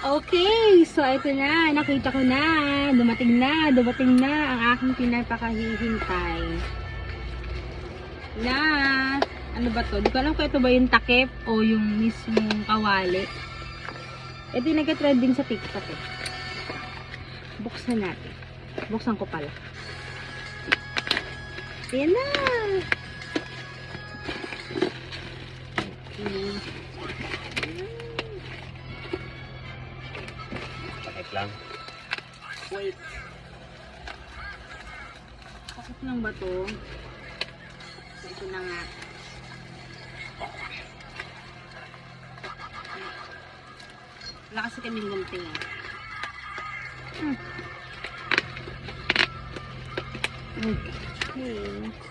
Okay, so ito na, nakita ko na. Dumating na ang aking pinapakahihintay. Na, ano ba to? Di ko alam kung ito ba yung takip o yung mismong kawali. Ito yung nagka-trending sa TikTok eh. Buksan natin. Buksan ko pala. Ayan na! Okay. Lang. Wait. Sakit lang ba to? Ito na nga. Wala kasi kaming gunting eh. Okay.